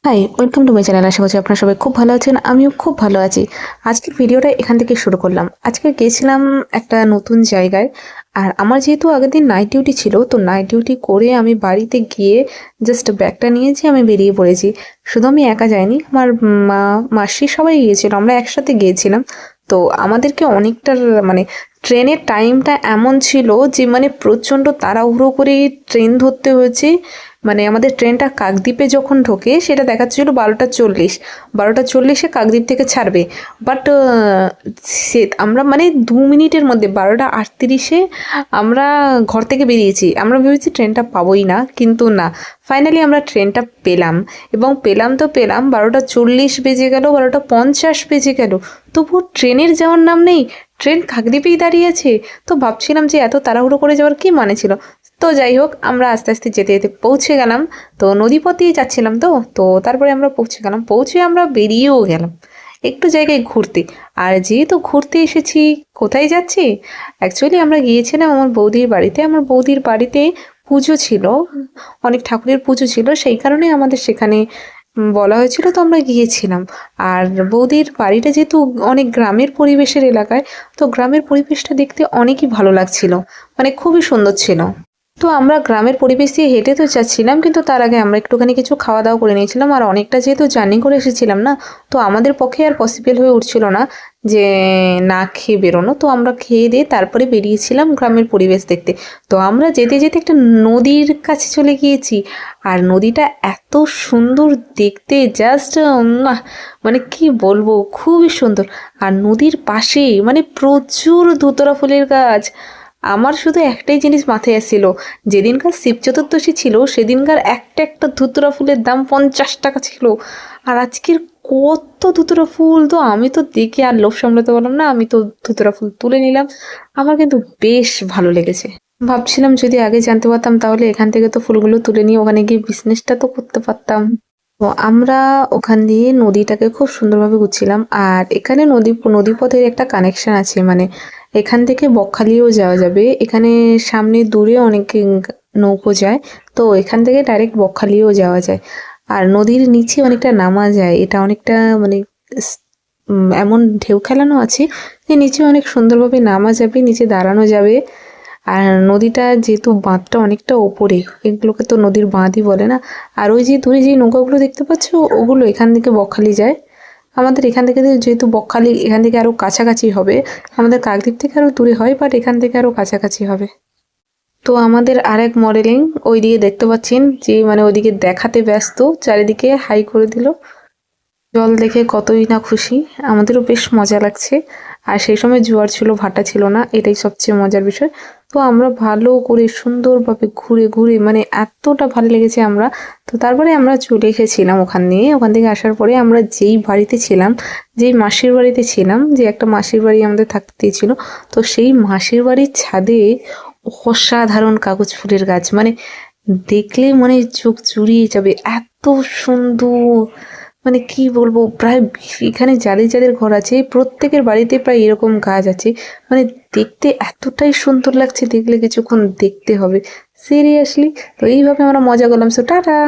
High, welcome to my channel. আশা করছি আপনারা সবাই খুব ভালো আছেন, আমিও খুব ভালো আছি। আজকের ভিডিওটা এখান থেকে শুরু করলাম। আজকে গেছিলাম একটা নতুন জায়গায়। আর আমার যেহেতু আগের দিন নাইট ডিউটি ছিল, তো নাইট ডিউটি করে আমি বাড়িতে গিয়ে জাস্ট ব্যাগটা নিয়েছি, আমি বেরিয়ে পড়েছি। শুধু আমি একা যাইনি, আমার মা, মাসি সবাই গিয়েছিল, আমরা একসাথে গিয়েছিলাম। তো আমাদেরকে অনেকটা মানে ট্রেনের টাইমটা এমন ছিল যে মানে প্রচণ্ড তাড়াহুড়ো করে ট্রেন ধরতে হয়েছে। মানে আমাদের ট্রেনটা কাকদ্বীপে যখন ঢোকে সেটা দেখাচ্ছিল 12টা 40, 12টা 40-এ কাকদ্বীপ থেকে ছাড়বে। বাট সে আমরা মানে 2 মিনিটের মধ্যে 12টা 38-এ আমরা ঘর থেকে বেরিয়েছি। আমরা ভেবেছি ট্রেনটা পাবোই না, কিন্তু না, ফাইনালি আমরা ট্রেনটা পেলাম। এবং পেলাম তো পেলাম, 12টা 40 বেজে গেল, 12টা 50 বেজে গেল, তবুও ট্রেনের যাওয়ার নাম নেই। ট্রেন কাকদ্বীপেই দাঁড়িয়ে আছে। তো ভাবছিলাম যে এত তাড়াহুড়ো করে যাওয়ার কী মানে ছিল। তো যাই হোক, আমরা আস্তে আস্তে যেতে যেতে পৌঁছে গেলাম। তো নদীপথ দিয়ে যাচ্ছিলাম, তো তারপরে আমরা পৌঁছে গেলাম, পৌঁছে আমরা বেরিয়েও গেলাম একটু জায়গায় ঘুরতে। আর যেহেতু ঘুরতে এসেছি, কোথায় যাচ্ছি, অ্যাকচুয়ালি আমরা গিয়েছিলাম আমার বৌদির বাড়িতে। আমার বৌদির বাড়িতে পুজো ছিল, অনেক ঠাকুরের পুজো ছিল, সেই কারণে আমাদের সেখানে বলা হয়েছিল, তো আমরা গিয়েছিলাম। আর বৌদির বাড়িটা যেহেতু অনেক গ্রামের পরিবেশের এলাকায়, তো গ্রামের পরিবেশটা দেখতে অনেকই ভালো লাগছিল, মানে খুবই সুন্দর ছিল। তো আমরা গ্রামের পরিবেশ দিয়ে হেঁটে তো যাচ্ছিলাম, কিন্তু তার আগে আমরা একটুখানি কিছু খাওয়া দাওয়া করে নিয়েছিলাম। আর অনেকটা যেহেতু জার্নি করে এসেছিলাম না, তো আমাদের পক্ষে আর পসিবল হয়ে উঠছিল না যে না খেয়ে বেরোনো। তো আমরা খেয়ে দিয়ে তারপরে বেরিয়েছিলাম গ্রামের পরিবেশ দেখতে। তো আমরা যেতে যেতে একটা নদীর কাছে চলে গিয়েছি। আর নদীটা এত সুন্দর দেখতে, জাস্ট মানে কি বলবো, খুবই সুন্দর। আর নদীর পাশে মানে প্রচুর ধুতরা ফুলের গাছ। আমার শুধু একটাই জিনিস মাথায় আসছিল, যেদিনকার শিব চতুর্দশী ছিল সেদিনকার একটা একটা ধুতুরা ফুলের দাম 50 টাকা ছিল। আর আজকের কত ধুতুরা ফুল! তো আমি তো দেখে আর লোভ সামলাতে পারলাম না, আমি তো ধুতুরা ফুল তুলে নিলাম। আমার কিন্তু বেশ ভালো লেগেছে। ভাবছিলাম যদি আগে জানতে পারতাম তাহলে এখান থেকে তো ফুলগুলো তুলে নিয়ে ওখানে গিয়ে বিজনেসটা তো করতে পারতাম। তো আমরা ওখান দিয়ে নদীটাকে খুব সুন্দরভাবে ঘুরছিলাম। আর এখানে নদীপথের একটা কানেকশন আছে, মানে এখান থেকে বকখালিও যাওয়া যাবে। এখানে সামনে দূরে অনেক নৌকো যায়, তো এখান থেকে ডাইরেক্ট বকখালিও যাওয়া যায়। আর নদীর নিচে অনেকটা নামা যায়, এটা অনেকটা মানে এমন ঢেউ খেলানো আছে যে নিচে অনেক সুন্দরভাবে নামা যাবে, নিচে দাঁড়ানো যাবে। আর নদীটা যেহেতু বাঁধটা অনেকটা ওপরে, এগুলোকে তো নদীর বাঁধই বলে না। আর ওই যে দূরে যে নৌকাগুলো দেখতে পাচ্ছ, ওগুলো এখান থেকে বকখালি যায়। আমাদের এখান থেকে যেহেতু বকখালি এখান থেকে আরও কাছাকাছি হবে, আমাদের কাকদ্বীপ থেকে আরও দূরে হয়, বাট এখান থেকে আরও কাছাকাছি হবে। তো আমাদের আরেক মডেলিং ওইদিকে দেখতে পাচ্ছেন, যে মানে ওইদিকে দেখাতে ব্যস্ত, চারিদিকে হাই করে দিল। জল দেখে কতই না খুশি, আমাদেরও বেশ মজা লাগছে। আর সেই সময় জোয়ার ছিল, ভাটা ছিল না, এটাই সবচেয়ে মজার বিষয়। তো আমরা ভালো করে সুন্দরভাবে ঘুরে ঘুরে মানে এতটা ভালো লেগেছে আমরা। তো তারপরে আমরা চলে এসেছিলাম ওখান থেকে আসার পরে আমরা যেই বাড়িতে ছিলাম, যেই মাসির বাড়িতে ছিলাম, যে একটা মাসির বাড়ি আমাদের থাকতে দিয়েছিল, তো সেই মাসির বাড়ির ছাদে অসাধারণ কাগজ ফুলের গাছ, মানে দেখলে মানে চোখ জুড়িয়ে যাবে, এত সুন্দর। মানে কি বলবো, প্রায় এখানে যাদের যাদের ঘর আছে প্রত্যেকের বাড়িতে প্রায় এরকম গাছ আছে। মানে দেখতে এতটাই সুন্দর লাগছে, দেখলে কিছুক্ষণ দেখতে হবে সিরিয়াসলি। তো এইভাবে আমরা মজা করলাম। So tata.